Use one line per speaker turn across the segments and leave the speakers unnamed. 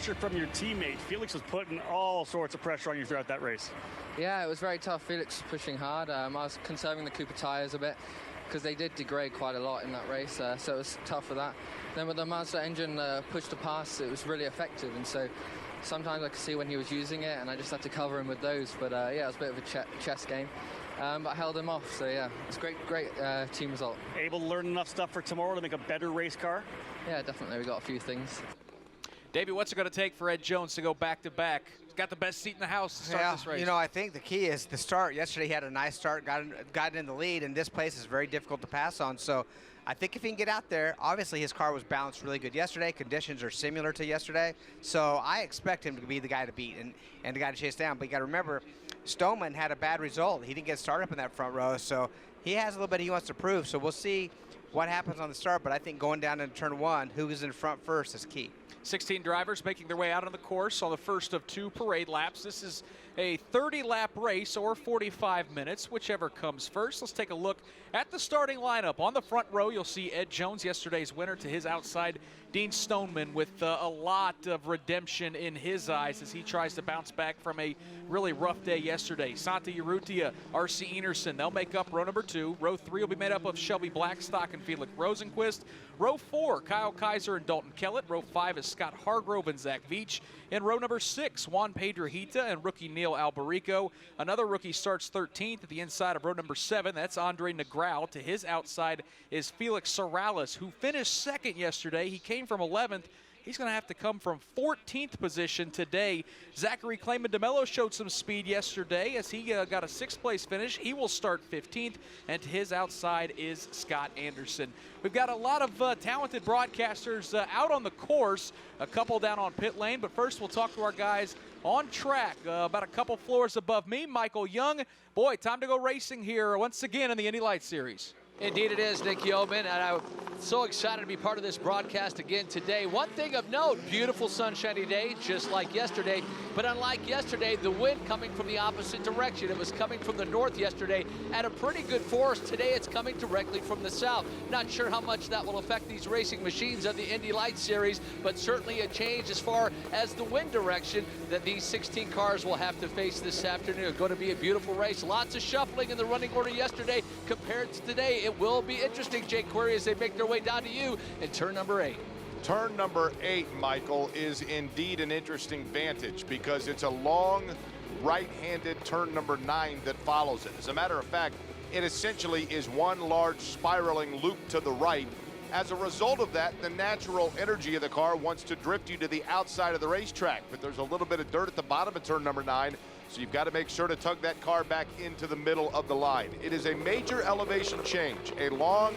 pressure from your teammate. Felix was putting all sorts of pressure on you throughout that race.
Yeah, it was very tough. Felix was pushing hard. I was conserving the Cooper tires a bit because they did degrade quite a lot in that race, so it was tough for that. Then with the Mazda engine push to pass, it was really effective, and so sometimes I could see when he was using it, and I just had to cover him with those. But yeah, it was a bit of a chess game. But I held him off, so yeah, it's great team result.
Able to learn enough stuff for tomorrow to make a better race car?
Yeah, definitely. We got a few things.
Davey, what's it going to take for Ed Jones to go back-to-back? He's got the best seat in the house to start this race.
You know, I think the key is the start. Yesterday he had a nice start, got in the lead, and this place is very difficult to pass on. So I think if he can get out there, obviously his car was balanced really good yesterday. Conditions are similar to yesterday. So I expect him to be the guy to beat and the guy to chase down. But you got to remember, Stoneman had a bad result. He didn't get started up in that front row, so he has a little bit he wants to prove. So we'll see what happens on the start. But I think going down into turn one, who is in front first is key.
16 drivers making their way out on the course on the first of 2 parade laps. This is a 30-lap race or 45 minutes, whichever comes first. Let's take a look at the starting lineup. On the front row, you'll see Ed Jones, yesterday's winner. To his outside, Dean Stoneman, with a lot of redemption in his eyes as he tries to bounce back from a really rough day yesterday. Santi Urrutia, R.C. Enerson, they'll make up row number 2. Row 3 will be made up of Shelby Blackstock and Felix Rosenquist. Row 4, Kyle Kaiser and Dalton Kellett. Row 5 is Scott Hargrove and Zach Veach. In row number 6, Juan Pedro Hita and rookie Neil Albarico. Another rookie starts 13th at the inside of row number 7. That's Andre Negrao. To his outside is Felix Sorales, who finished 2nd yesterday. He came from 11th. He's going to have to come from 14th position today. Zachary Clayman DeMello showed some speed yesterday as he got a 6th place finish. He will start 15th, and to his outside is Scott Anderson. We've got a lot of talented broadcasters out on the course, a couple down on pit lane, but first we'll talk to our guys on track about a couple floors above me. Michael Young, boy, time to go racing here once again in the Indy Lights Series.
Indeed it is, Nick Yeoman, and I'm so excited to be part of this broadcast again today. One thing of note, beautiful sunshiny day, just like yesterday, but unlike yesterday, the wind coming from the opposite direction. It was coming from the north yesterday at a pretty good force. Today it's coming directly from the south. Not sure how much that will affect these racing machines of the Indy Lights Series, but certainly a change as far as the wind direction that these 16 cars will have to face this afternoon. Going to be a beautiful race. Lots of shuffling in the running order yesterday compared to today. It will be interesting, Jake Query, as they make their way down to you in turn number 8.
Turn number 8, Michael, is indeed an interesting vantage because it's a long right-handed turn number 9 that follows it. As a matter of fact, it essentially is one large spiraling loop to the right. As a result of that, the natural energy of the car wants to drift you to the outside of the racetrack, but there's a little bit of dirt at the bottom of turn number 9, so you've got to make sure to tug that car back into the middle of the line. It is a major elevation change, a long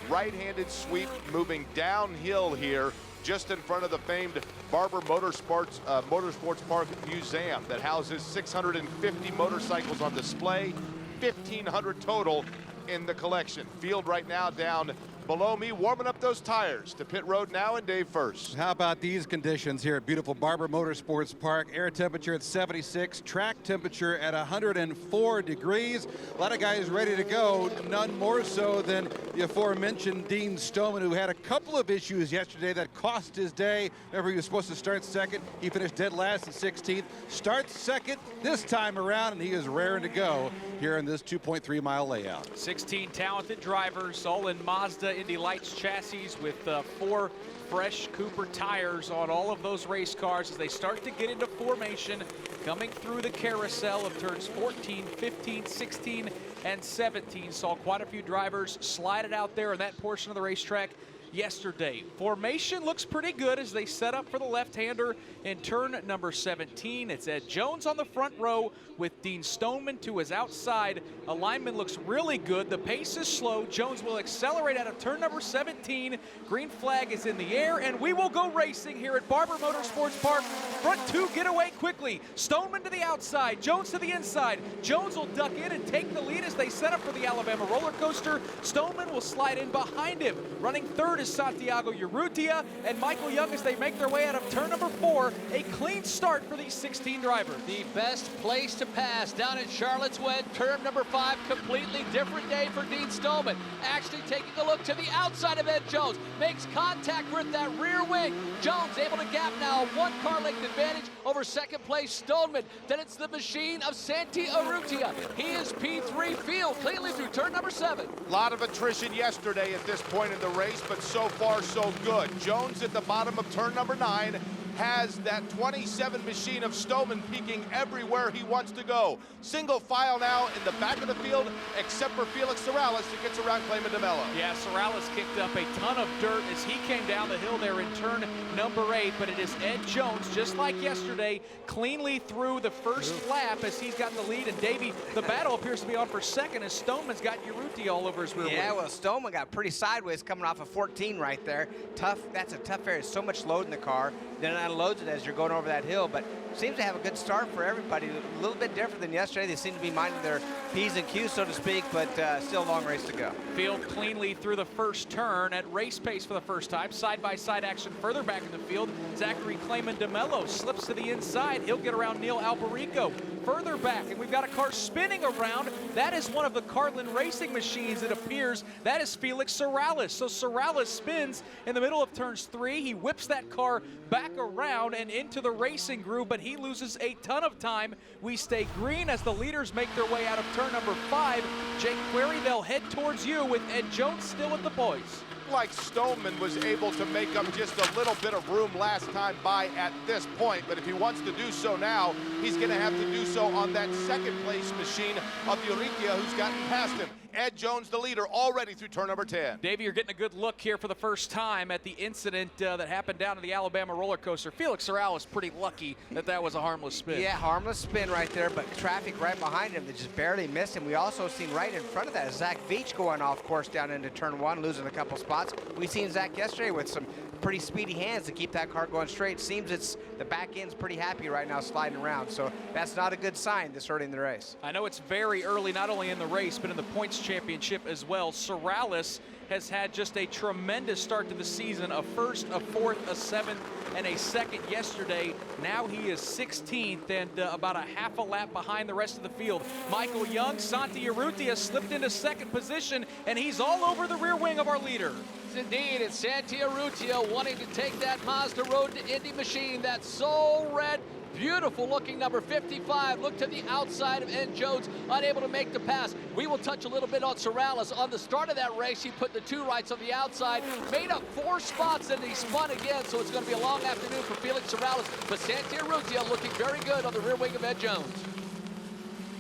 right-handed sweep moving downhill here just in front of the famed Barber Motorsports Park Museum that houses 650 motorcycles on display, 1,500 total in the collection. Field right now down below me, warming up those tires to pit road now, and Dave first.
How about these conditions here at beautiful Barber Motorsports Park? Air temperature at 76, track temperature at 104 degrees. A lot of guys ready to go, none more so than the aforementioned Dean Stoneman, who had a couple of issues yesterday that cost his day. Remember, he was supposed to start 2nd. He finished dead last at 16th. Starts 2nd this time around, and he is raring to go here in this 2.3-mile layout.
16 talented drivers, all in Mazda Indy Lights chassis with 4 fresh Cooper tires on all of those race cars as they start to get into formation, coming through the carousel of turns 14, 15, 16, and 17. Saw quite a few drivers slide it out there in that portion of the racetrack yesterday. Formation looks pretty good as they set up for the left-hander in turn number 17. It's Ed Jones on the front row with Dean Stoneman to his outside. Alignment looks really good. The pace is slow. Jones will accelerate out of turn number 17. Green flag is in the air, and we will go racing here at Barber Motorsports Park. Front 2 get away quickly. Stoneman to the outside, Jones to the inside. Jones will duck in and take the lead as they set up for the Alabama roller coaster. Stoneman will slide in behind him, running 3rd third is Santiago Urrutia and Michael Young as they make their way out of turn number 4. A clean start for these 16 drivers.
The best place to pass down in Charlotte's Web, turn number 5, completely different day for Dean Stoneman. Actually taking a look to the outside of Ed Jones, makes contact with that rear wing. Jones able to gap now, 1 car length advantage over second place Stoneman. Then it's the machine of Santi Urrutia. He is P3 field, cleanly through turn number 7.
A lot of attrition yesterday at this point in the race, but so far so good. Jones at the bottom of turn number 9 has that 27 machine of Stoneman peeking everywhere he wants to go. Single file now in the back of the field, except for Felix Sorales, who gets around Clayman DeMello.
Yeah, Sorales kicked up a ton of dirt as he came down the hill there in turn number 8, but it is Ed Jones, just like yesterday, cleanly through the first lap as he's got the lead. And Davey, the battle appears to be on for second as Stoneman's got Urrutia all over his rear
Yeah,
wing.
well, Stoneman got pretty sideways coming off of 14 right there. Tough, that's a tough area. So much load in the car. Then it unloads it as you're going over that hill, but seems to have a good start for everybody. A little bit different than yesterday. They seem to be minding their P's and Q's, so to speak, but still a long race to go.
Field cleanly through the first turn at race pace for the first time. Side-by-side action further back in the field. Zachary Clayman DeMello slips to the inside. He'll get around Neil Alberico. Further back, and we've got a car spinning around. That is one of the Carlin Racing machines, it appears. That is Felix Sorales. So Sorales spins in the middle of turns 3. He whips that car back around and into the racing groove, but he loses a ton of time. We stay green as the leaders make their way out of turn number 5. Jake Query, they'll head towards you with Ed Jones still at the points.
Like Stoneman was able to make up just a little bit of room last time by at this point, but if he wants to do so now, he's going to have to do so on that second place machine of Urrutia, who's gotten past him. Ed Jones, the leader, already through turn number 10.
Davey, you're getting a good look here for the first time at the incident that happened down at the Alabama roller coaster. Felix Sorales pretty lucky that that was a harmless spin.
Yeah, harmless spin right there, but traffic right behind him that just barely missed him. We also seen right in front of that Zach Veach going off course down into turn 1, losing a couple spots. We seen Zach yesterday with some pretty speedy hands to keep that car going straight. Seems it's the back end's pretty happy right now sliding around, so that's not a good sign this early in the race.
I know it's very early, not only in the race, but in the points championship as well. Sorales has had just a tremendous start to the season, a first, a fourth, a seventh, and a second yesterday. Now he is 16th and about a half a lap behind the rest of the field. Michael Young, Santi Urrutia slipped into second position, and he's all over the rear wing of our leader.
Indeed, it's Santi Urrutia wanting to take that Mazda Road to Indy machine, that soul red, beautiful looking number 55. Look to the outside of Ed Jones, unable to make the pass. We will touch a little bit on Sorales. On the start of that race, he put the 2 rights on the outside, made up 4 spots, and he spun again, so it's going to be a long afternoon for Felix Sorales. But Santi Urrutia looking very good on the rear wing of Ed Jones.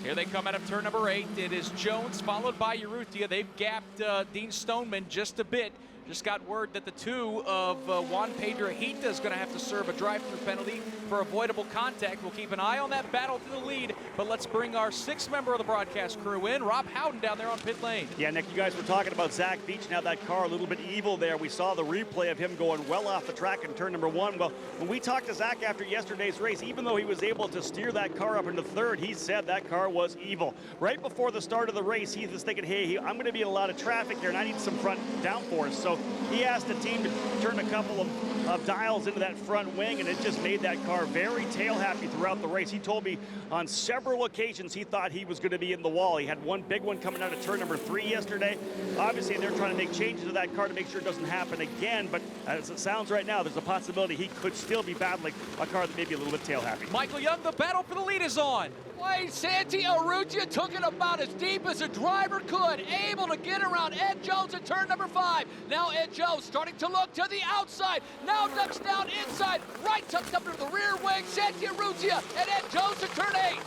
Here they come out of turn number 8. It is Jones followed by Urrutia. They've gapped Dean Stoneman just a bit. Just got word that the 2 of Juan Pedrahita is going to have to serve a drive-through penalty for avoidable contact. We'll keep an eye on that battle to the lead, but let's bring our 6th member of the broadcast crew in, Rob Howden down there on pit lane.
Yeah, Nick, you guys were talking about Zach Veach. Now that car a little bit evil there. We saw the replay of him going well off the track in turn number 1. Well, when we talked to Zach after yesterday's race, even though he was able to steer that car up into 3rd, he said that car was evil. Right before the start of the race, he was thinking, hey, I'm going to be in a lot of traffic here, and I need some front downforce. So he asked the team to turn a couple of dials into that front wing, and it just made that car very tail happy throughout the race. He told me on several occasions he thought he was going to be in the wall. He had one big one coming out of turn number 3 yesterday. Obviously, they're trying to make changes to that car to make sure it doesn't happen again, but as it sounds right now, there's a possibility he could still be battling a car that may be a little bit tail happy.
Michael Young, the battle for the lead is on.
Why, Santi Urrutia took it about as deep as a driver could, able to get around Ed Jones at turn number 5. Now Ed Jones starting to look to the outside, now ducks down inside, right tucked up into the rear wing, Santi Urrutia, and Ed Jones at turn 8.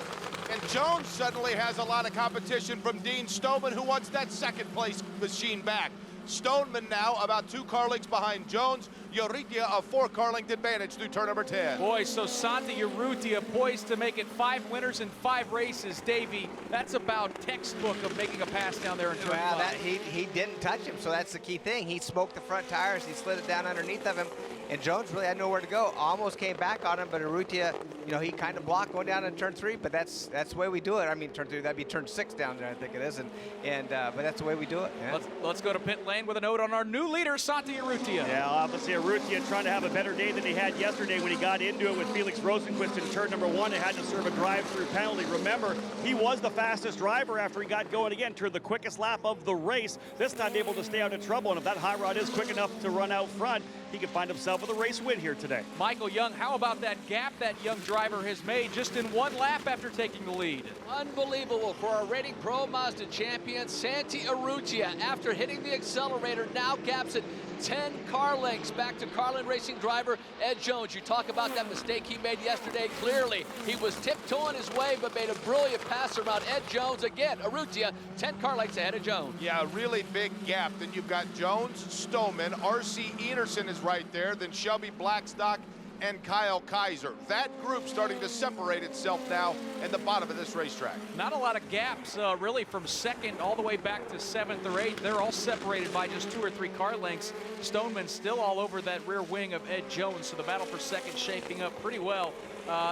And Jones suddenly has a lot of competition from Dean Stoneman, who wants that second place machine back. Stoneman now about 2 car lengths behind Jones. Urrutia a 4-car length advantage through turn number 10.
Boy, so Santi Urrutia poised to make it 5 winners in 5 races. Davey, that's about textbook of making a pass down there in turn 5.
He didn't touch him, so that's the key thing. He smoked the front tires, he slid it down underneath of him, and Jones really had nowhere to go. Almost came back on him, but Urrutia, he kind of blocked going down in turn 3, but that's the way we do it. I mean, turn 3, that'd be turn 6 down there, I think it is, but that's the way we do it. Yeah.
Let's go to pit lane with a note on our new leader, Santi Urrutia.
Yeah, obviously Urrutia trying to have a better day than he had yesterday when he got into it with Felix Rosenqvist in turn number 1 and had to serve a drive-through penalty. Remember, he was the fastest driver after he got going again, turned the quickest lap of the race, this time able to stay out of trouble, and if that hot rod is quick enough to run out front, he could find himself with a race win here today.
Michael Young, how about that gap that young driver has made just in 1 lap after taking the lead?
Unbelievable for our reigning Pro Mazda champion, Santi Urrutia. After hitting the accelerator, now gaps at 10 car lengths back to Carlin Racing driver Ed Jones. You talk about that mistake he made yesterday. Clearly, he was tiptoeing his way, but made a brilliant pass around Ed Jones. Again, Urrutia, 10 car lengths ahead of Jones.
Yeah, a really big gap. Then you've got Jones, Stoneman, R.C. Enerson is right there, then Shelby Blackstock and Kyle Kaiser. That group starting to separate itself now in the bottom of this racetrack.
Not a lot of gaps, really, from 2nd all the way back to 7th or 8th. They're all separated by just 2 or 3 car lengths. Stoneman still all over that rear wing of Ed Jones, so the battle for 2nd shaping up pretty well.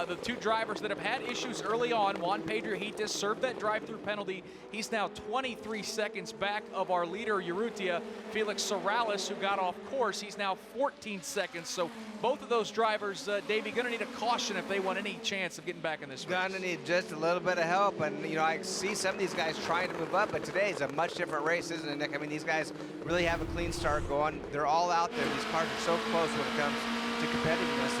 The 2 drivers that have had issues early on, Juan Pedro Hites served that drive-through penalty. He's now 23 seconds back of our leader, Urrutia. Felix Sorales, who got off course, he's now 14 seconds. So both of those drivers, Davey, going to need a caution if they want any chance of getting back in this race.
Going to need just a little bit of help, and I see some of these guys trying to move up, but today's a much different race, isn't it, Nick? I mean, these guys really have a clean start going. They're all out there. These cars are so close when it comes to competitiveness,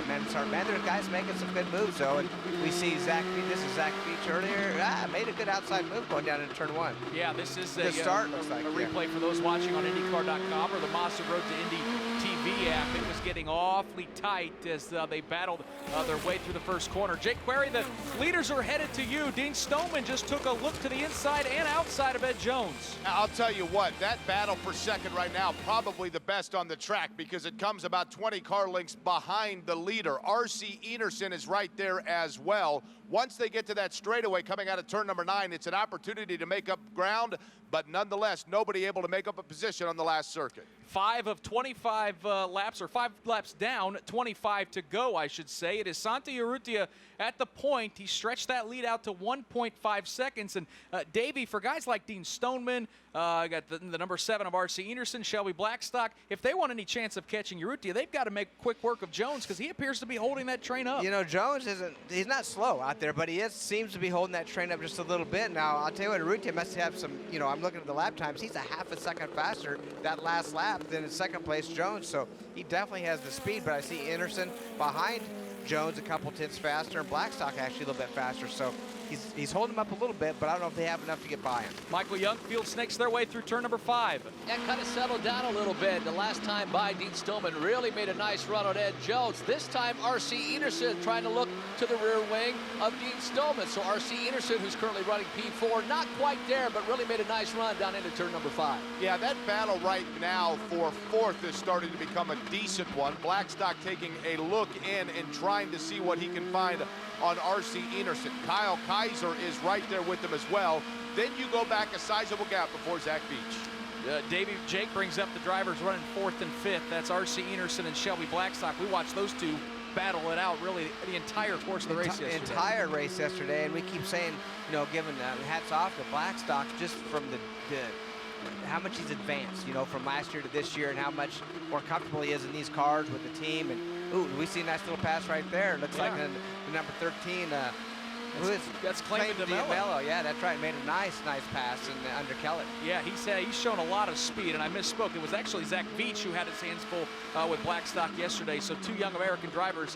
man, there's guys making some good moves, though, and we see Zach Beach earlier, made a good outside move going down into turn 1.
Yeah, this is
a
replay for those watching on IndyCar.com or the Mazda Road to Indy TV app. It was getting awfully tight as they battled their way through the first corner. Jake Query, the leaders are headed to you. Dean Stoneman just took a look to the inside and outside of Ed Jones.
I'll tell you what, that battle for 2nd right now, probably the best on the track because it comes about 20 car lengths behind the leader. R.C. Enerson is right there as well. Once they get to that straightaway coming out of turn number 9, it's an opportunity to make up ground, but nonetheless, nobody able to make up a position on the last circuit.
5 of 25 laps, or 5 laps down, 25 to go, I should say. It is Santi Urrutia at the point. He stretched that lead out to 1.5 seconds. And Davey, for guys like Dean Stoneman, got the number 7 of R.C. Enerson, Shelby Blackstock, if they want any chance of catching Urrutia, they've got to make quick work of Jones because he appears to be holding that train up.
Jones he's not slow out there, but he seems to be holding that train up just a little bit. Now, I'll tell you what, Urrutia must have some, I'm looking at the lap times. He's a half a second faster that last lap than in 2nd place Jones, so he definitely has the speed, but I see Enerson behind Jones a couple tenths faster, and Blackstock actually a little bit faster, so he's holding him up a little bit, but I don't know if they have enough to get by him.
Michael Young field snakes their way through turn number 5.
That kind of settled down a little bit. The last time by, Dean Stoneman really made a nice run on Ed Jones. This time, R.C. Enerson trying to look to the rear wing of Dean Stoneman. So R.C. Enerson, who's currently running P4, not quite there, but really made a nice run down into turn number 5.
Yeah, that battle right now for 4th is starting to become a decent one. Blackstock taking a look in and trying to see what he can find on R.C. Enerson. Kyle Kaiser is right there with them as well. Then you go back a sizable gap before Zach Beach.
Jake brings up the drivers running 4th and 5th. That's R.C. Enerson and Shelby Blackstock. We watched those two battle it out really the entire course of the race yesterday.
Entire race yesterday, and we keep saying, giving hats off to Blackstock just from the how much he's advanced, from last year to this year, and how much more comfortable he is in these cars with the team. And ooh, we see a nice little pass right there. Looks like the number 13.
That's Clayton DeMello.
Yeah, that's right. Made a nice pass under Kellett.
Yeah, he's shown a lot of speed, and I misspoke. It was actually Zach Veach who had his hands full with Blackstock yesterday. So 2 young American drivers,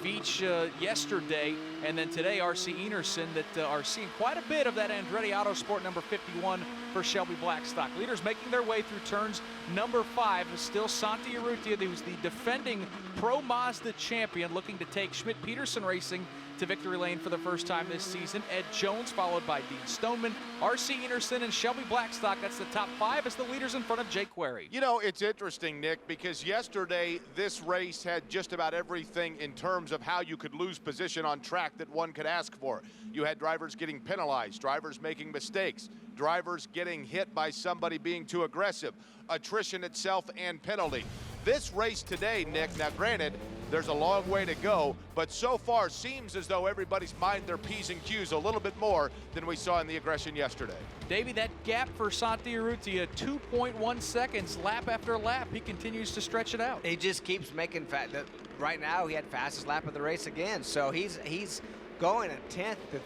Veach yesterday, and then today R.C. Enerson, that are seeing quite a bit of that Andretti Autosport number 51 for Shelby Blackstock. Leaders making their way through turns number 5 is still Santi Urrutia, who's the defending Pro Mazda champion, looking to take Schmidt-Peterson Racing to victory lane for the first time this season. Ed Jones, followed by Dean Stoneman, R.C. Enerson, and Shelby Blackstock. That's the top 5 as the leaders in front of Jake Query.
You know, it's interesting, Nick, because yesterday this race had just about everything in terms of how you could lose position on track that one could ask for. You had drivers getting penalized, drivers making mistakes, drivers getting hit by somebody being too aggressive, attrition itself and penalty. This race today, Nick, now granted, there's a long way to go, but so far seems as though everybody's mind their P's and Q's a little bit more than we saw in the aggression yesterday.
Davey, that gap for Santi Urrutia, 2.1 seconds lap after lap. He continues to stretch it out.
He just keeps making right now he had fastest lap of the race again, so he's going a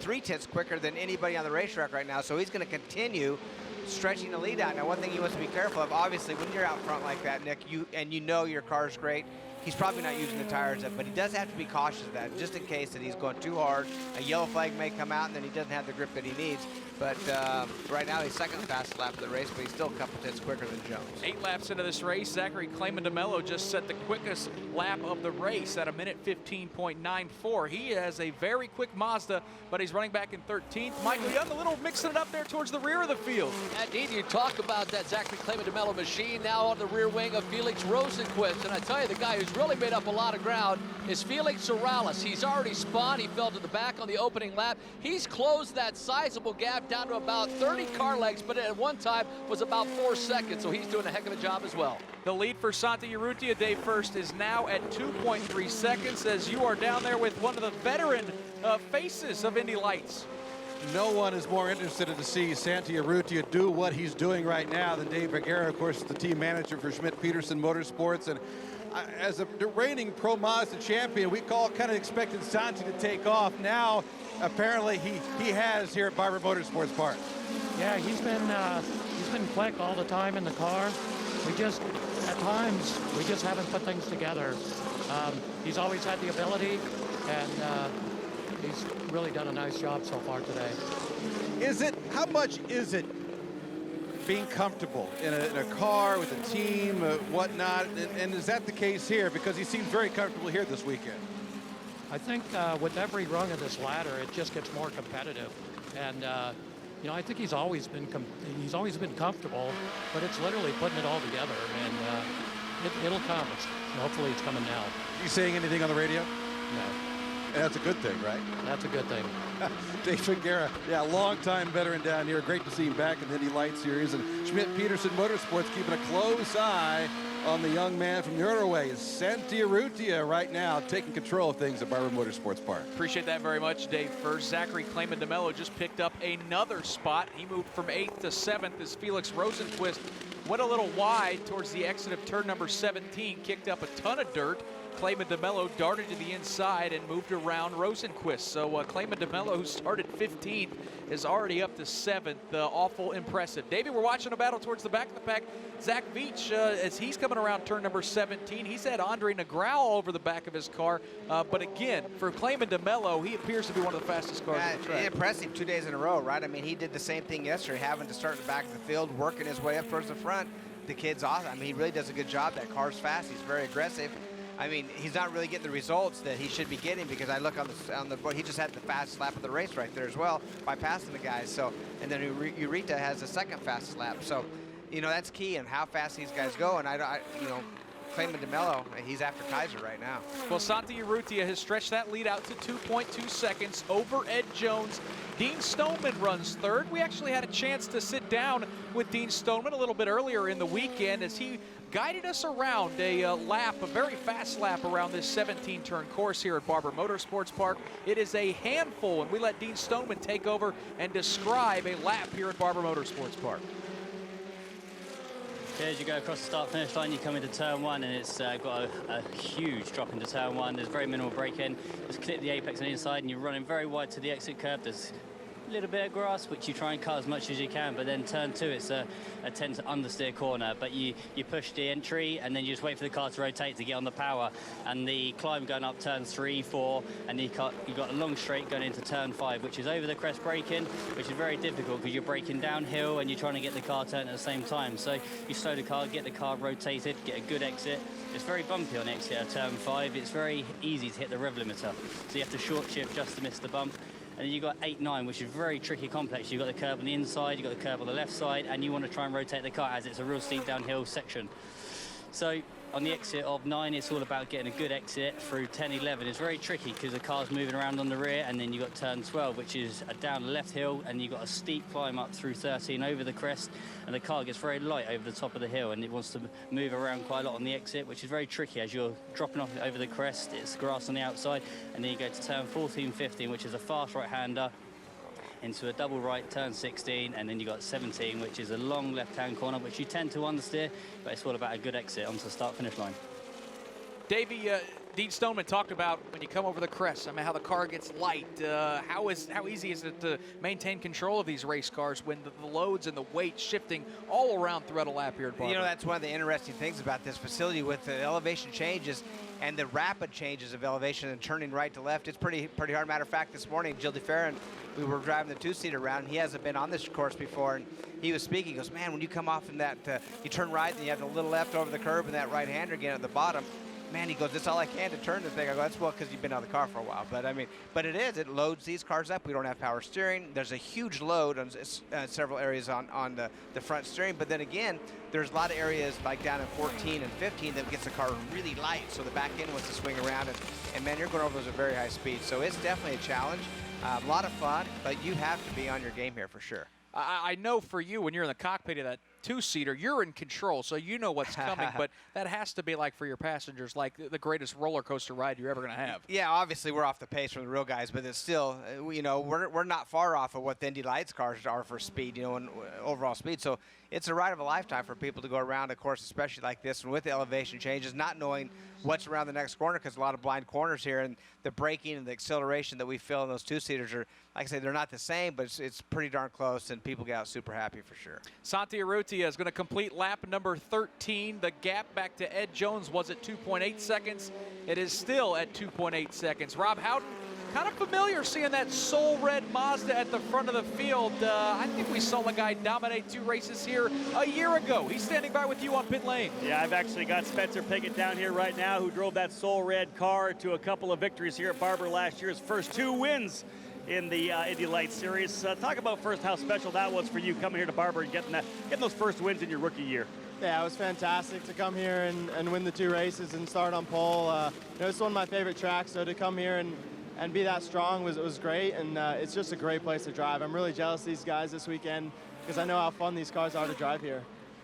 3/10 quicker than anybody on the racetrack right now, so he's going to continue stretching the lead out. Now, one thing you must be careful of, obviously, when you're out front like that, Nick, you know your car's great. He's probably not using the tires up, but he does have to be cautious of that, just in case that he's going too hard. A yellow flag may come out, and then he doesn't have the grip that he needs. But right now, he's second fastest lap of the race, but he's still a couple tenths quicker than Jones.
8 laps into this race, Zachary Clayman DeMello just set the quickest lap of the race at 1:15.94. He has a very quick Mazda, but he's running back in 13th. Michael Young a little mixing it up there towards the rear of the field.
Indeed, you talk about that Zachary Clayman DeMello machine now on the rear wing of Felix Rosenquist. And I tell you, the guy who's really made up a lot of ground is Felix Morales. He's already spun. He fell to the back on the opening lap. He's closed that sizable gap down to about 30 car lengths, but at one time was about 4 seconds, so he's doing a heck of a job as well.
The lead for Santi Urrutia, Dave First, is now at 2.3 seconds as you are down there with one of the veteran faces of Indy Lights.
No one is more interested to see Santi Urrutia do what he's doing right now than Dave Vergara, of course, the team manager for Schmidt-Peterson Motorsports. And as a reigning Pro Mazda champion, we kind of expected Santi to take off. Now, apparently, he has here at Barber Motorsports Park.
Yeah, he's been quick all the time in the car. At times, we just haven't put things together. He's always had the ability, and he's really done a nice job so far today.
How much is it being comfortable in a car with a team, whatnot, and is that the case here? Because he seems very comfortable here this weekend.
I think with every rung of this ladder, it just gets more competitive, and I think he's always been comfortable, but it's literally putting it all together, and it'll come. Hopefully, it's coming now.
Are you saying anything on the radio?
No.
And that's a good thing, right?
That's a good thing.
Dave Vergara, yeah, longtime veteran down here. Great to see him back in the Indy Light Series. And Schmidt-Peterson Motorsports keeping a close eye on the young man from Norway, Santi Urrutia, right now taking control of things at Barber Motorsports Park.
Appreciate that very much, Dave. First, Zachary Clayman DeMello just picked up another spot. He moved from 8th to 7th as Felix Rosenquist went a little wide towards the exit of turn number 17, kicked up a ton of dirt. Clayman DeMello darted to the inside and moved around Rosenquist. So Clayman DeMello, who started 15th, is already up to 7th. Awful impressive. Davey, we're watching a battle towards the back of the pack. Zach Veach, as he's coming around turn number 17, he's had Andre Negrao over the back of his car. But again, for Clayman DeMello, he appears to be one of the fastest cars on the track.
Impressive 2 days in a row, right? I mean, he did the same thing yesterday, having to start in the back of the field, working his way up towards the front. The kid's awesome. I mean, he really does a good job. That car's fast. He's very aggressive. I mean, he's not really getting the results that he should be getting, because I look on the board, he just had the fastest lap of the race right there as well by passing the guys. So, and then Urrutia has the second fastest lap. So, that's key in how fast these guys go. And Clayman DeMello, he's after Kaiser right now.
Well, Santi Urrutia has stretched that lead out to 2.2 seconds over Ed Jones. Dean Stoneman runs third. We actually had a chance to sit down with Dean Stoneman a little bit earlier in the weekend as he guided us around a very fast lap around this 17-turn course here at Barber Motorsports Park. It is a handful, and we let Dean Stoneman take over and describe a lap here at Barber Motorsports Park.
As you go across the start-finish line, you come into turn 1, and it's got a huge drop into turn 1. There's very minimal braking. Just clip the apex on the inside, and you're running very wide to the exit curb. There's little bit of grass, which you try and cut as much as you can, but then turn 2, it's a tend to understeer corner, but you push the entry and then you just wait for the car to rotate to get on the power, and the climb going up turns 3, 4, and you've got a long straight going into turn 5, which is over the crest braking, which is very difficult because you're braking downhill and you're trying to get the car turned at the same time. So you slow the car, get the car rotated, get a good exit. It's very bumpy on the exit at turn 5. It's very easy to hit the rev limiter, so you have to short shift just to miss the bump. And then you've got 8, 9, which is very tricky, complex. You've got the curb on the inside, you've got the curb on the left side, and you want to try and rotate the car as it's a real steep downhill section. So on the exit of 9, it's all about getting a good exit through 10, 11. It's very tricky because the car's moving around on the rear, and then you've got turn 12, which is a down the left hill, and you've got a steep climb up through 13 over the crest, and the car gets very light over the top of the hill, and it wants to move around quite a lot on the exit, which is very tricky as you're dropping off over the crest. It's grass on the outside, and then you go to turn 14, 15, which is a fast right-hander, into a double right, turn 16, and then you got 17, which is a long left-hand corner, which you tend to understeer, but it's all about a good exit onto the start-finish line.
Davey, Dean Stoneman talked about when you come over the crest, I mean, how the car gets light. How easy is it to maintain control of these race cars when the loads and the weight shifting all around throughout a lap here at Barber?
You know, that's one of the interesting things about this facility with the elevation changes and the rapid changes of elevation and turning right to left. It's pretty hard. Matter of fact, this morning, Jill DeFerrin, we were driving the 2-seater around. He hasn't been on this course before, and he was speaking. He goes, man, when you come off in that, you turn right, and you have a little left over the curb and that right-hander again at the bottom. Man, he goes, it's all I can to turn the thing. I go, that's well because you've been out of the car for a while. But I mean, but it loads these cars up. We don't have power steering. There's a huge load on several areas on the front steering. But then again, there's a lot of areas like down in 14 and 15 that gets the car really light. So the back end wants to swing around, and man, you're going over those at very high speed. So it's definitely a challenge. A lot of fun, but you have to be on your game here for sure.
I know for you, when you're in the cockpit of that 2-seater, you're in control, so you know what's coming, but that has to be like for your passengers, like the greatest roller coaster ride you're ever going to have.
Yeah, obviously we're off the pace from the real guys, but it's still, you know, we're not far off of what the Indy Lights cars are for speed, you know, and overall speed. So it's a ride of a lifetime for people to go around a course, especially like this, and with the elevation changes, not knowing what's around the next corner, because a lot of blind corners here, and the braking and the acceleration that we feel in those 2-seaters are, like I say, they're not the same, but it's pretty darn close, and people get out super happy for sure.
Santi Urrutia is going to complete lap number 13. The gap back to Ed Jones was at 2.8 seconds. It is still at 2.8 seconds. Rob Houghton, kind of familiar seeing that soul red Mazda at the front of the field. I think we saw the guy dominate 2 races here a year ago. He's standing by with you on pit lane.
Yeah, I've actually got Spencer Piggott down here right now, who drove that soul red car to a couple of victories here at Barber last year. His first 2 wins in the Indy Lights Series. Talk about first how special that was for you coming here to Barber and getting those first wins in your rookie year.
Yeah, it was fantastic to come here and win the 2 races and start on pole. You know, it's one of my favorite tracks, so to come here and be that strong was great, and it's just a great place to drive. I'm really jealous of these guys this weekend because I know how fun these cars are to drive here.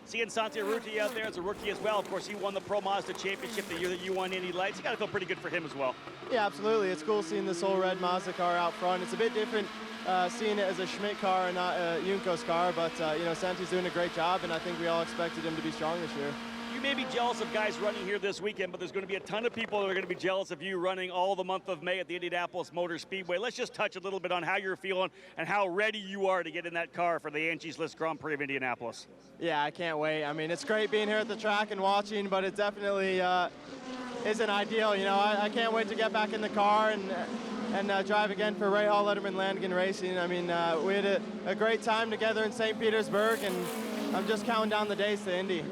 Seeing Santi Urrutia out there as a rookie as well. Of course, he won the Pro Mazda Championship the year that you won Indy Lights. You got to feel pretty good for him as well.
Yeah, absolutely. It's cool seeing the Soul Red Mazda car out front. It's a bit different seeing it as a Schmidt car and not a Junko's car, but you know, Santi's doing a great job, and I think we all expected him to be strong this year.
You may be jealous of guys running here this weekend, but there's going to be a ton of people that are going to be jealous of you running all the month of May at the Indianapolis Motor Speedway. Let's just touch a little bit on how you're feeling and how ready you are to get in that car for the Angie's List Grand Prix of Indianapolis.
Yeah, I can't wait. I mean, it's great being here at the track and watching, but it definitely isn't ideal. You know, I can't wait to get back in the car and drive again for Ray Hall, Letterman, Landigan Racing. I mean, we had a great time together in St. Petersburg, and I'm just counting down the days to Indy.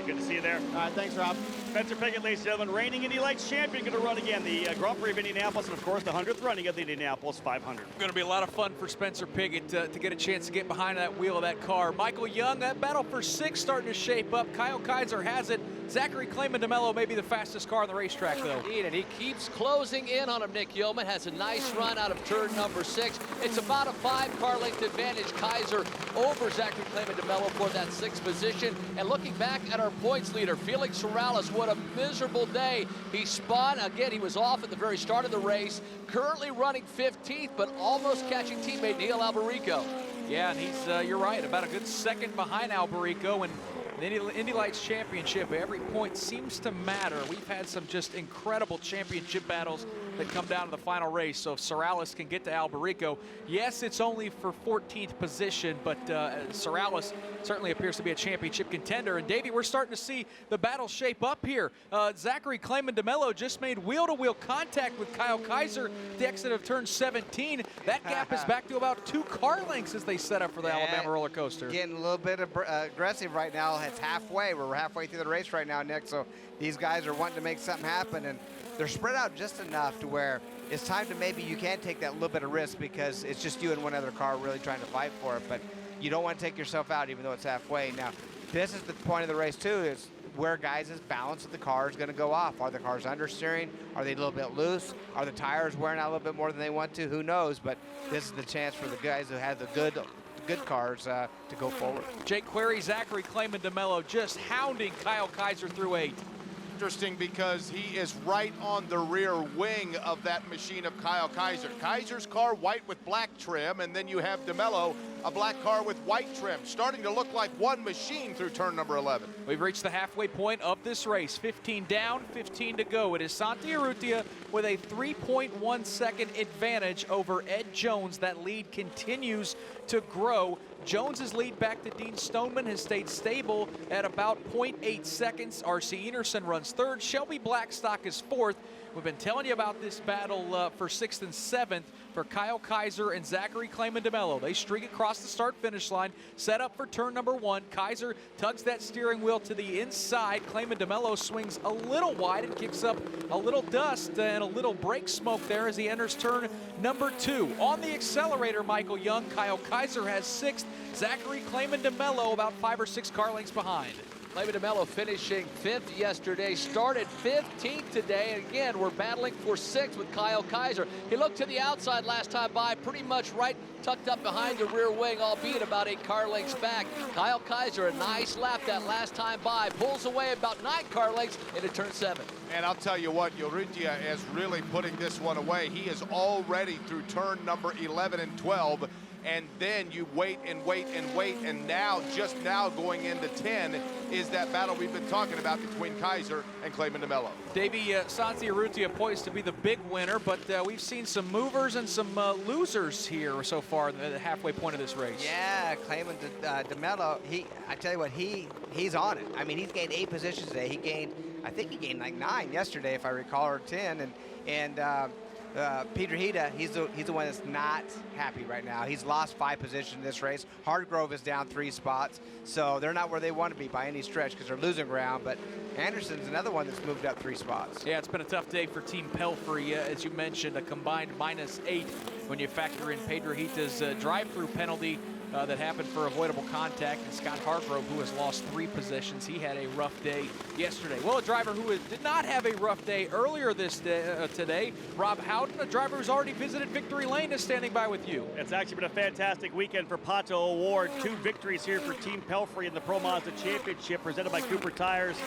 Good to see you there.
All right, thanks, Rob.
Spencer Piggott, ladies and gentlemen, reigning Indy Lights champion, going to run again the Grand Prix of Indianapolis, and of course the 100th running of the Indianapolis 500.
Going to be a lot of fun for Spencer Piggott to get a chance to get behind that wheel of that car. Michael Young, that battle for 6 starting to shape up. Kyle Kaiser has it. Zachary Clayman DeMello may be the fastest car on the racetrack, though.
Indeed, and he keeps closing in on him. Nick Yeoman has a nice run out of turn number 6. It's about a 5-car length advantage. Kaiser over Zachary Clayman DeMello for that 6th position. And looking back at our points leader, Felix Morales, what a miserable day. He spun. Again, he was off at the very start of the race. Currently running 15th, but almost catching teammate Neil Alberico.
Yeah, and he's, you're right, about a good second behind Alberico. And The Indy Lights Championship, every point seems to matter. We've had some just incredible championship battles that come down to the final race. So if Sorales can get to Alberico, yes, it's only for 14th position, but Sorales certainly appears to be a championship contender. And Davey, we're starting to see the battle shape up here. Zachary Clayman DeMello just made wheel-to-wheel contact with Kyle Kaiser at the exit of turn 17. That gap is back to about 2 car lengths as they set up for the Alabama roller coaster.
Getting a little bit aggressive right now. It's halfway. We're halfway through the race right now, Nick. So these guys are wanting to make something happen, and they're spread out just enough to where it's time to maybe you can take that little bit of risk because it's just you and one other car really trying to fight for it. But you don't want to take yourself out even though it's halfway. Now, this is the point of the race too, is where guys' balance of the car is going to go off. Are the cars understeering? Are they a little bit loose? Are the tires wearing out a little bit more than they want to? Who knows? But this is the chance for the guys who have the good cars to go forward.
Jake Query, Zachary Clayman DeMello just hounding Kyle Kaiser through 8.
Interesting because he is right on the rear wing of that machine of Kyle Kaiser. Kaiser's car white with black trim, and then you have DeMello, a black car with white trim, starting to look like one machine through turn number 11.
We've reached the halfway point of this race. 15 down, 15 to go. It is Santi Urrutia with a 3.1 second advantage over Ed Jones. That lead continues to grow. Jones's lead back to Dean Stoneman has stayed stable at about 0.8 seconds. R.C. Enerson runs 3rd. Shelby Blackstock is 4th. We've been telling you about this battle for 6th and 7th for Kyle Kaiser and Zachary Clayman DeMello. They streak across the start-finish line, set up for turn number 1. Kaiser tugs that steering wheel to the inside. Clayman DeMello swings a little wide and kicks up a little dust and a little brake smoke there as he enters turn number 2. On the accelerator, Michael Young, Kyle Kaiser has 6th. Zachary Clayman DeMello about 5 or 6 car lengths behind.
Clayman DeMello finishing 5th yesterday, started 15th today, and again, we're battling for 6th with Kyle Kaiser. He looked to the outside last time by, pretty much right tucked up behind the rear wing, albeit about 8 car lengths back. Kyle Kaiser, a nice lap that last time by, pulls away about 9 car lengths into turn 7.
And I'll tell you what, Urrutia is really putting this one away. He is already through turn number 11 and 12. And then you wait and wait and wait, and now, just now going into 10, is that battle we've been talking about between Kaiser and Clayman DeMello.
Davey, Santi Urrutia poised to be the big winner, but we've seen some movers and some losers here so far at the halfway point of this race.
Yeah, Clayman DeMello, I tell you what, he's on it. I mean, he's gained 8 positions today. I think he gained like 9 yesterday, if I recall, or 10, and Peter Hita, he's the one that's not happy right now. He's lost 5 positions in this race. Hardgrove is down 3 spots, so they're not where they want to be by any stretch because they're losing ground. But Anderson's another one that's moved up 3 spots.
Yeah, it's been a tough day for Team Pelfrey. As you mentioned, a combined -8 when you factor in Pedro Hita's drive-through penalty that happened for avoidable contact, and Scott Hargrove, who has lost 3 positions. He had a rough day yesterday. Well, a driver who did not have a rough day earlier this day, today, Rob Howden, a driver who's already visited Victory Lane, is standing by with you.
It's actually been a fantastic weekend for Pato O'Ward. 2 victories here for Team Pelfrey in the Pro Mazda Championship presented by Cooper Tires.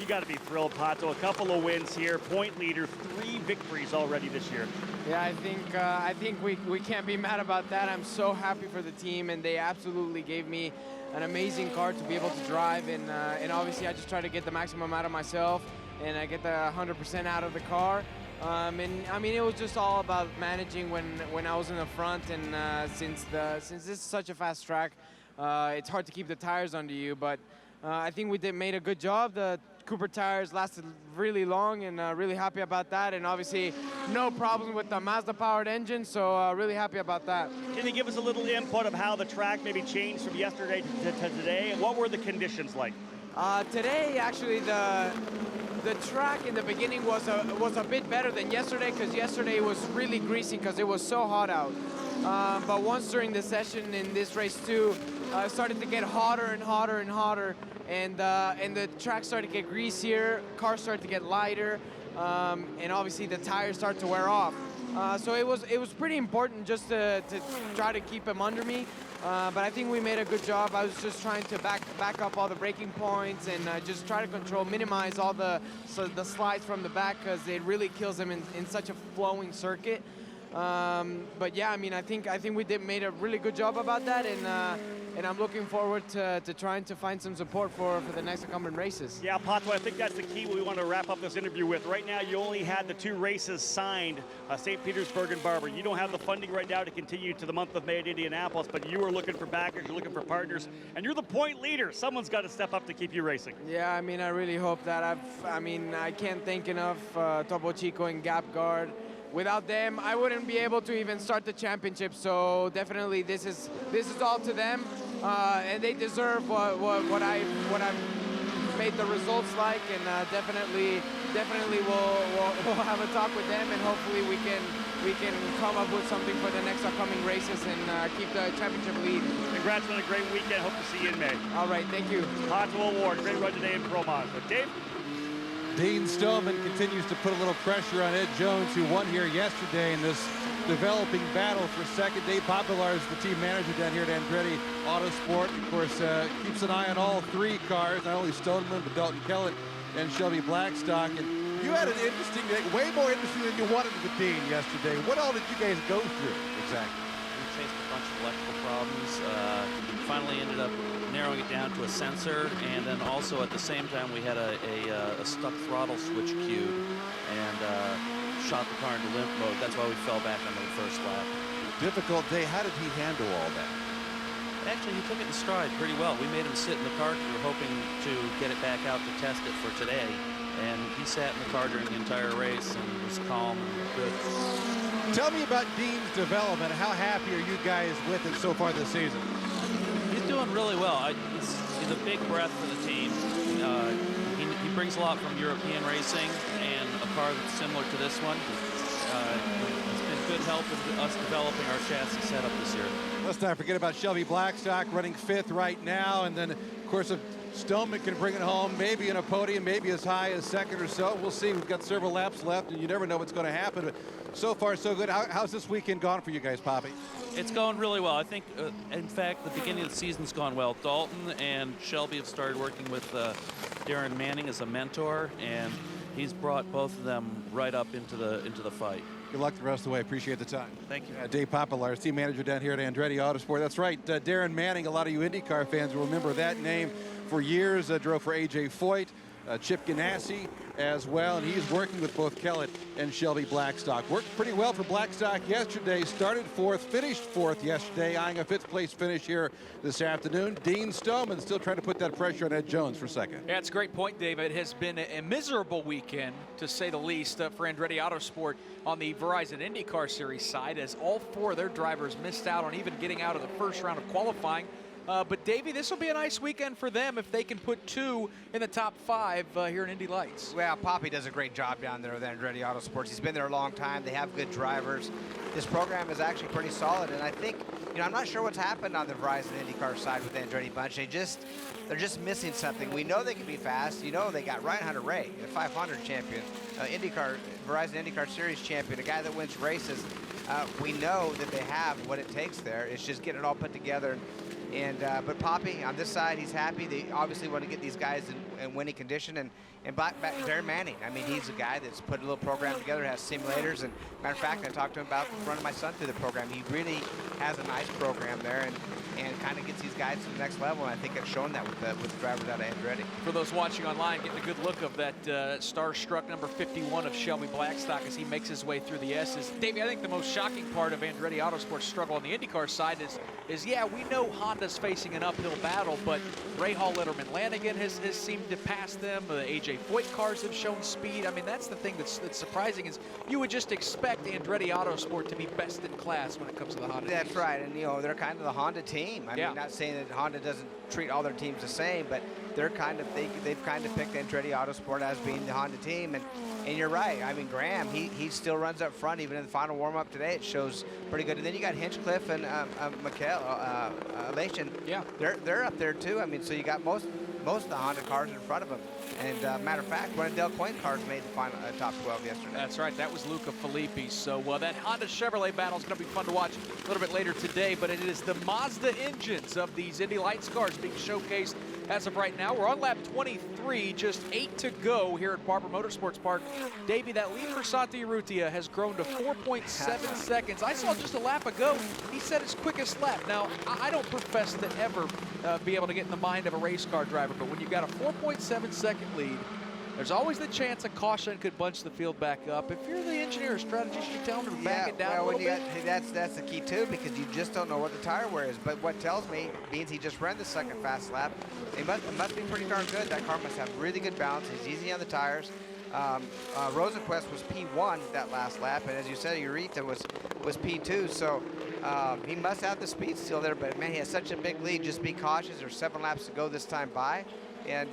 You got to be thrilled, Pato. A couple of wins here, point leader, 3 victories already this year.
Yeah, I think we can't be mad about that. I'm so happy for the team, and they absolutely gave me an amazing car to be able to drive, and obviously I just try to get the maximum out of myself, and I get the 100% out of the car. And I mean, it was just all about managing when I was in the front, and since this is such a fast track, it's hard to keep the tires under you, but I think we made a good job. The Cooper tires lasted really long, and really happy about that. And obviously, no problem with the Mazda-powered engine, so really happy about that.
Can you give us a little input of how the track maybe changed from yesterday to today? And what were the conditions like?
Today, actually, the track in the beginning was a bit better than yesterday, because yesterday was really greasy because it was so hot out. But once during the session in this race too, it started to get hotter and hotter and hotter, and the track started to get greasier, cars started to get lighter, and obviously the tires start to wear off. So it was pretty important just to try to keep them under me. But I think we made a good job. I was just trying to back up all the braking points and just try to minimize all the slides from the back, because it really kills them in such a flowing circuit. But yeah, I mean, I think we made a really good job about that, and I'm looking forward to trying to find some support for the next upcoming races.
Yeah, Pato, I think that's the key we want to wrap up this interview with. Right now, you only had the 2 races signed, St. Petersburg and Barber. You don't have the funding right now to continue to the month of May at Indianapolis, but you are looking for backers, you're looking for partners, and you're the point leader. Someone's got to step up to keep you racing.
Yeah, I mean, I really hope that. I can't thank enough Topo Chico and Gap Guard. Without them, I wouldn't be able to even start the championship. So definitely, this is all to them, and they deserve what I've made the results like, and definitely we'll have a talk with them, and hopefully we can come up with something for the next upcoming races and keep the championship lead.
Congrats on a great weekend. Hope to see you in May.
All right, thank you.
Pato Award, great run today in Pro Mazda. Dave?
Dean Stoneman continues to put a little pressure on Ed Jones, who won here yesterday in this developing battle for second. Dave Popular is the team manager down here at Andretti Autosport. Of course, keeps an eye on all 3 cars, not only Stoneman, but Dalton Kellett and Shelby Blackstock. And you had an interesting day, way more interesting than you wanted with Dean yesterday. What all did you guys go through exactly?
We faced a bunch of electrical problems. Finally ended up narrowing it down to a sensor, and then also at the same time we had a stuck throttle switch queued and shot the car into limp mode. That's why we fell back on the first lap.
Difficult day. How did he handle all that?
Actually, he took it in stride pretty well. We made him sit in the car. We were hoping to get it back out to test it for today, and he sat in the car during the entire race and was calm and good.
Tell me about Dean's development. How happy are you guys with it so far this season?
He's doing really well. He's a big breath for the team. He brings a lot from European racing and a car that's similar to this one. It's been good help in us developing our chassis setup this year.
Let's not forget about Shelby Blackstock running 5th right now, and then of course if Stoneman can bring it home, maybe in a podium, maybe as high as 2nd or so. We'll see. We've got several laps left, and you never know what's going to happen. But so far, so good. How's this weekend gone for you guys, Poppy?
It's going really well. I think, in fact, the beginning of the season's gone well. Dalton and Shelby have started working with Darren Manning as a mentor, and he's brought both of them right up into the fight.
Good luck the rest of the way. Appreciate the time.
Thank you.
Dave Popular, team manager down here at Andretti Autosport. That's right, Darren Manning. A lot of you IndyCar fans will remember that name. For years, drove for A.J. Foyt, Chip Ganassi as well, and he's working with both Kellett and Shelby Blackstock. Worked pretty well for Blackstock yesterday, started 4th, finished 4th yesterday, eyeing a 5th place finish here this afternoon. Dean Stoneman still trying to put that pressure on Ed Jones for 2nd.
Yeah, it's a great point, Dave. It has been a miserable weekend, to say the least, for Andretti Autosport on the Verizon IndyCar Series side, as all 4 of their drivers missed out on even getting out of the first round of qualifying. But Davey, this will be a nice weekend for them if they can put 2 in the top 5 here in Indy Lights.
Well, Poppy does a great job down there with Andretti Autosports. He's been there a long time. They have good drivers. This program is actually pretty solid, and I think, I'm not sure what's happened on the Verizon IndyCar side with the Andretti bunch. They're just missing something. We know they can be fast. They got Ryan Hunter-Reay, the 500 champion, Verizon IndyCar Series champion, a guy that wins races. We know that they have what it takes there. It's just getting it all put together. But Poppy, on this side, he's happy. They obviously want to get these guys in winning condition. And Darren Manning, I mean, he's a guy that's put a little program together, has simulators. And matter of fact, I talked to him about running my son through the program. He really has a nice program there and kind of gets these guys to the next level. And I think it's shown that with the drivers out of Andretti.
For those watching online, getting a good look of that star-struck number 51 of Shelby Blackstock as he makes his way through the S's. Davey, I think the most shocking part of Andretti Autosport's struggle on the IndyCar side is yeah, we know Honda's facing an uphill battle, but Ray Hall, Letterman, Lanigan has seemed to pass them. The A.J. Foyt cars have shown speed. I mean, that's the thing that's surprising is you would just expect Andretti Autosport to be best in class when it comes to the Honda
That's
teams.
right, and they're kind of the Honda team. I mean, not saying that Honda doesn't treat all their teams the same, but they've kind of picked Andretti Autosport as being the Honda team. And you're right. I mean, Graham, he still runs up front even in the final warm-up today. It shows pretty good. And then you got Hinchcliffe and Lation.
Yeah,
they're up there too. I mean, so you got most of the Honda cars in front of them. And matter of fact, one of Del Quinn cars made the final top 12 yesterday.
That's right. That was Luca Filippi. So that Honda Chevrolet battle is going to be fun to watch a little bit later today. But it is the Mazda engines of these Indy Lights cars being showcased as of right now. We're on lap 23, just 8 to go here at Barber Motorsports Park. Davey, that lead for Santi Urrutia has grown to 4.7 seconds. I saw just a lap ago, he set his quickest lap. Now, I don't profess to ever be able to get in the mind of a race car driver, but when you've got a 4.7 second lead, there's always the chance a caution could bunch the field back up. If you're the engineer or strategist, you tell them to back it down a little bit.
That's the key too, because you just don't know what the tire wear is. But what tells me means he just ran the second fast lap. It must be pretty darn good. That car must have really good balance. He's easy on the tires. Rosenquist was P1 that last lap, and as you said, Urrutia was P2. So he must have the speed still there. But man, he has such a big lead. Just be cautious. There's 7 laps to go this time by. And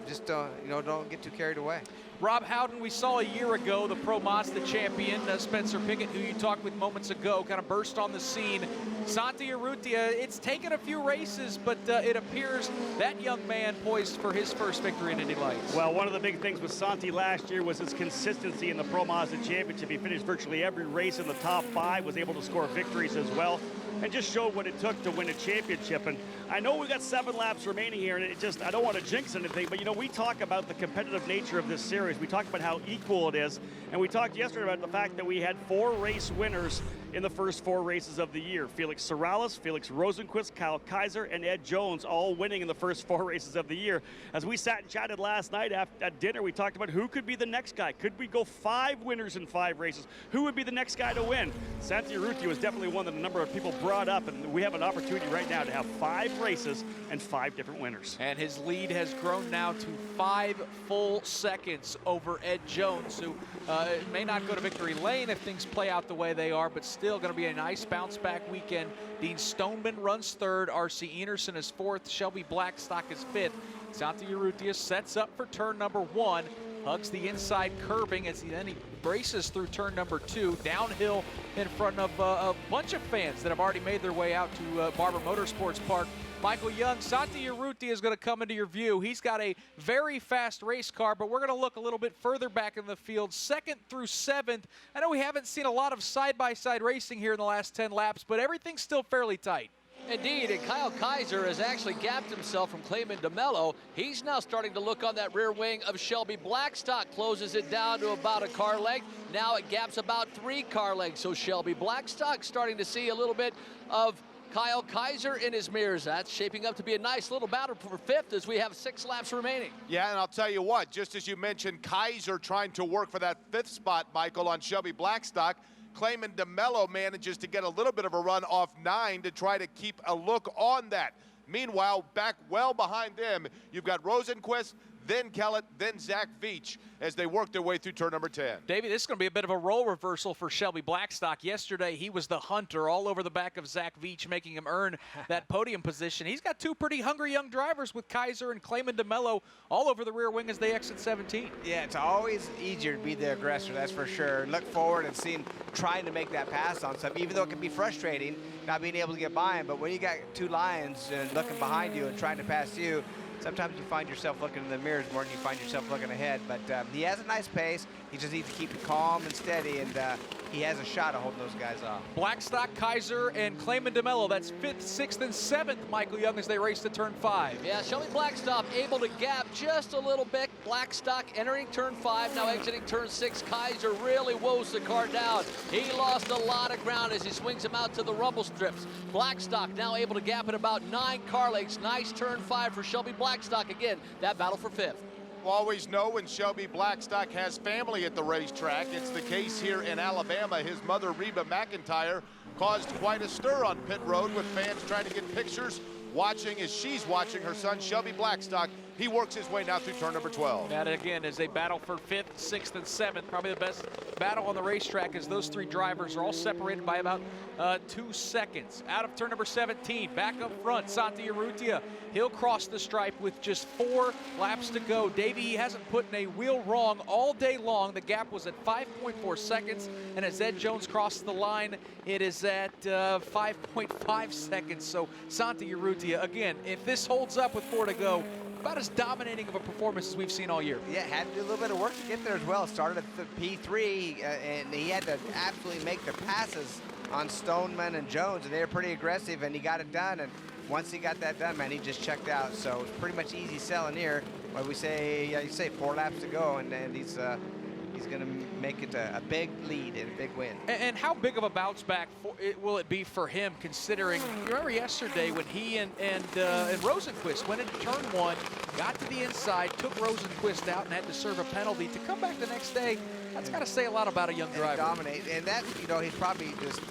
just don't get too carried away.
Rob Howden, we saw a year ago the Pro Mazda champion, Spencer Pickett, who you talked with moments ago, kind of burst on the scene. Santi Urrutia, it's taken a few races, but it appears that young man poised for his first victory in Indy Lights.
Well, one of the big things with Santi last year was his consistency in the Pro Mazda Championship. He finished virtually every race in the top 5, was able to score victories as well, and just showed what it took to win a championship. And I know we've got 7 laps remaining here, and I don't want to jinx anything, but we talk about the competitive nature of this series. We talk about how equal it is, and we talked yesterday about the fact that we had 4 race winners in the first 4 races of the year. Felix Sorales, Felix Rosenquist, Kyle Kaiser, and Ed Jones all winning in the first 4 races of the year. As we sat and chatted last night at dinner, we talked about who could be the next guy. Could we go 5 winners in 5 races? Who would be the next guy to win? Santi Urrutia was definitely one that a number of people brought up, and we have an opportunity right now to have 5 races and 5 different winners.
And his lead has grown now to 5 full seconds over Ed Jones, who may not go to victory lane if things play out the way they are, but still going to be a nice bounce-back weekend. Dean Stoneman runs 3rd, R.C. Enerson is 4th, Shelby Blackstock is 5th. Santi Urrutia sets up for turn number 1, hugs the inside curbing as he races through turn number 2, downhill in front of a bunch of fans that have already made their way out to Barber Motorsports Park. Michael Young, Santi Urrutia is going to come into your view. He's got a very fast race car, but we're going to look a little bit further back in the field, 2nd through 7th. I know we haven't seen a lot of side-by-side racing here in the last 10 laps, but everything's still fairly tight.
Indeed, and Kyle Kaiser has actually gapped himself from Clayman DeMello. He's now starting to look on that rear wing of Shelby Blackstock, closes it down to about a car length. Now it gaps about 3 car lengths, so Shelby Blackstock starting to see a little bit of Kyle Kaiser in his mirrors. That's shaping up to be a nice little battle for 5th as we have 6 laps remaining.
Yeah, and I'll tell you what, just as you mentioned Kaiser trying to work for that 5th spot, Michael, on Shelby Blackstock, Clayman DeMello manages to get a little bit of a run off 9 to try to keep a look on that. Meanwhile, back well behind them, you've got Rosenquist, then Kellett, then Zach Veach as they work their way through turn number 10.
Davey, this is going to be a bit of a role reversal for Shelby Blackstock. Yesterday, he was the hunter all over the back of Zach Veach, making him earn that podium position. He's got 2 pretty hungry young drivers with Kaiser and Clayman DeMello all over the rear wing as they exit 17.
Yeah, it's always easier to be the aggressor, that's for sure. Look forward and trying to make that pass on something, even though it can be frustrating not being able to get by him. But when you got 2 lions and looking behind you and trying to pass you, sometimes you find yourself looking in the mirrors more than you find yourself looking ahead. But he has a nice pace. He just needs to keep it calm and steady, and he has a shot of holding those guys off.
Blackstock, Kaiser, and Clayman DeMello. That's 5th, 6th, and 7th, Michael Young, as they race to turn 5.
Yeah, Shelby Blackstock able to gap just a little bit. Blackstock entering turn 5, now exiting turn 6. Kaiser really woes the car down. He lost a lot of ground as he swings him out to the rumble strips. Blackstock now able to gap at about 9 car lengths. Nice turn 5 for Shelby Blackstock. Again, that battle for 5th.
Always know when Shelby Blackstock has family at the racetrack. It's the case here in Alabama. His mother, Reba McIntyre, caused quite a stir on pit road with fans trying to get pictures, watching as she's watching her son, Shelby Blackstock. He works his way now through turn number 12.
That, again, is a battle for 5th, 6th, and 7th. Probably the best battle on the racetrack as those 3 drivers are all separated by about 2 seconds. Out of turn number 17, back up front, Santi Urrutia. He'll cross the stripe with just 4 laps to go. Davey, he hasn't put in a wheel wrong all day long. The gap was at 5.4 seconds, and as Ed Jones crosses the line, it is at 5.5 seconds. So Santi Urrutia, again, if this holds up with 4 to go, about as dominating of a performance as we've seen all year.
Yeah, had to do a little bit of work to get there as well. Started at the P3, and he had to absolutely make the passes on Stoneman and Jones, and they were pretty aggressive, and he got it done. And once he got that done, man, he just checked out. So it's pretty much easy selling here. What we say, you say 4 laps to go, and he's going to make it a big lead and a big win.
And how big of a bounce back will it be for him, considering, you remember yesterday when he and Rosenquist went into turn 1, got to the inside, took Rosenquist out, and had to serve a penalty. To come back the next day, that's got to say a lot about a young driver.
Dominate, and that, he probably just,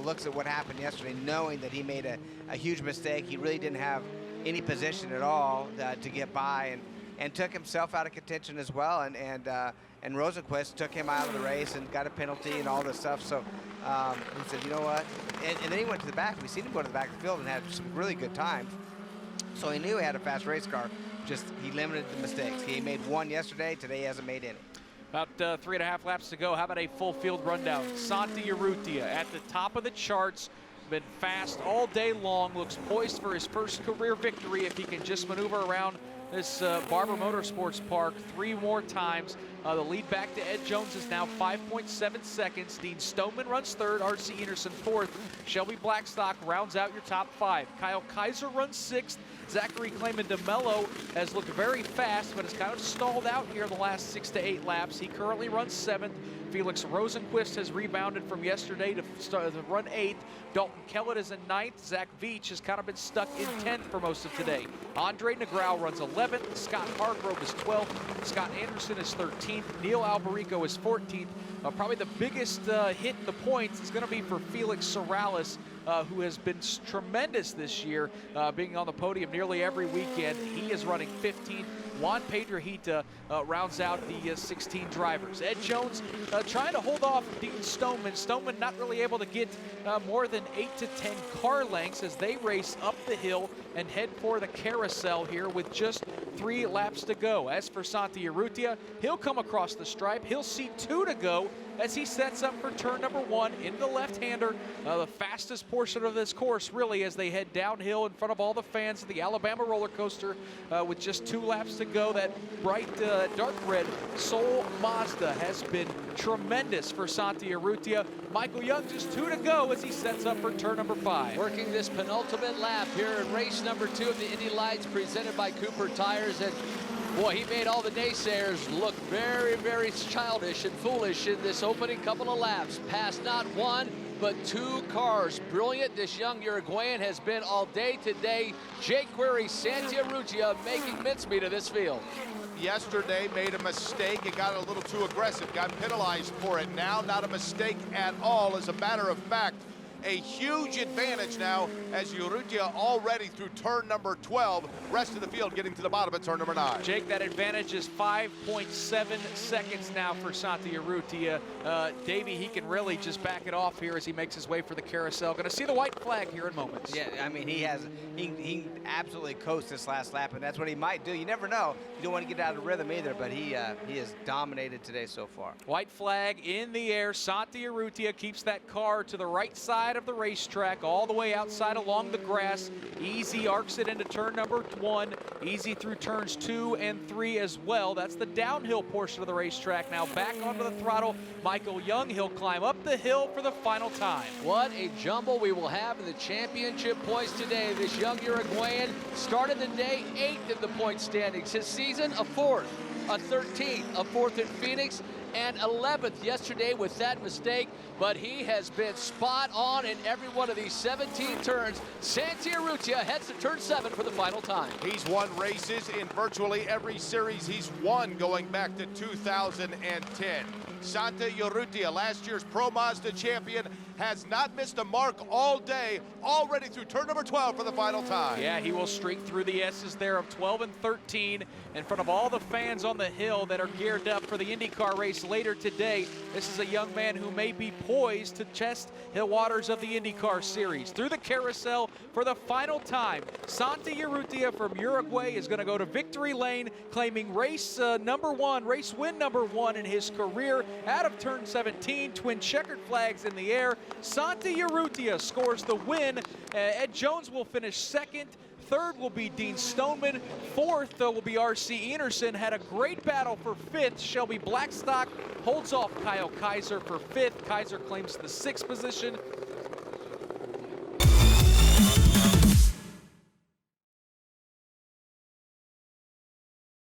looks at what happened yesterday, knowing that he made a huge mistake. He really didn't have any position at all to get by, and took himself out of contention as well, and Rosenquist took him out of the race and got a penalty and all this stuff. So he said, you know what? And then he went to the back. We seen him go to the back of the field and had some really good times. So he knew he had a fast race car. Just he limited the mistakes. He made 1 yesterday. Today he hasn't made any.
About 3.5 laps to go. How about a full field rundown? Santi Urrutia at the top of the charts. Been fast all day long. Looks poised for his first career victory if he can just maneuver around this Barber Motorsports Park 3 more times. The lead back to Ed Jones is now 5.7 seconds. Dean Stoneman runs 3rd, R.C. Enerson 4th. Shelby Blackstock rounds out your top 5. Kyle Kaiser runs 6th. Zachary Clayman DeMello has looked very fast, but has kind of stalled out here in the last 6 to 8 laps. He currently runs 7th. Felix Rosenquist has rebounded from yesterday to run 8th. Dalton Kellett is in 9th. Zach Veach has kind of been stuck in 10th for most of today. Andre Negrao runs 11th. Scott Hargrove is 12th. Scott Anderson is 13th. Neil Alberico is 14th. Probably the biggest hit in the points is going to be for Felix Sorales, who has been tremendous this year, being on the podium nearly every weekend. He is running 15th. Juan Pedrohita rounds out the 16 drivers. Ed Jones trying to hold off Dean Stoneman. Stoneman not really able to get more than 8 to 10 car lengths as they race up the hill and head for the carousel here with just 3 laps to go. As for Santi Urrutia, he'll come across the stripe. He'll see 2 to go as he sets up for turn number 1 into the left-hander. The fastest portion of this course, really, as they head downhill in front of all the fans of the Alabama roller coaster with just 2 laps to go. That bright dark red Soul Mazda has been tremendous for Santi Urrutia. Michael Young just 2 to go as he sets up for turn number 5.
Working this penultimate lap here in race number 2 of the Indy Lights presented by Cooper Tires. And boy, he made all the naysayers look very, very childish and foolish in this opening couple of laps. Passed not 1, but 2 cars. Brilliant this young Uruguayan has been all day today. Jake Query, Santi Urrutia making mincemeat of this field.
Yesterday made a mistake. It got a little too aggressive. Got penalized for it. Now not a mistake at all. As a matter of fact, a huge advantage now as Urrutia already through turn number 12. Rest of the field getting to the bottom at turn number 9.
Jake, that advantage is 5.7 seconds now for Santi Urrutia. Davey, he can really just back it off here as he makes his way for the carousel. Going to see the white flag here in moments.
Yeah, I mean, he absolutely coast this last lap, and that's what he might do. You never know. You don't want to get out of rhythm either, but he has dominated today so far.
White flag in the air. Santi Urrutia keeps that car to the right side of the racetrack, all the way outside along the grass. Easy arcs it into turn number 1. Easy through turns 2 and 3 as well. That's the downhill portion of the racetrack. Now back onto the throttle. Michael Young, he'll climb up the hill for the final time.
What a jumble we will have in the championship points today. This young Uruguayan started the day 8th in the point standings. His season, a 4th, a 13th, a 4th in Phoenix, and 11th yesterday with that mistake, but he has been spot on in every one of these 17 turns. Santi Urrutia heads to turn 7 for the final time.
He's won races in virtually every series he's won going back to 2010. Santi Urrutia, last year's Pro Mazda champion, has not missed a mark all day, already through turn number 12 for the final time.
Yeah, he will streak through the S's there of 12 and 13 in front of all the fans on the hill that are geared up for the IndyCar race later today. This is a young man who may be poised to test the waters of the IndyCar series. Through the carousel for the final time, Santi Urrutia from Uruguay is going to go to victory lane, claiming race win number 1 in his career out of turn 17. Twin checkered flags in the air. Santi Urrutia scores the win. Ed Jones will finish 2nd. 3rd will be Dean Stoneman. 4th will be R.C. Enerson. Had a great battle for 5th. Shelby Blackstock holds off Kyle Kaiser for 5th. Kaiser claims the 6th position.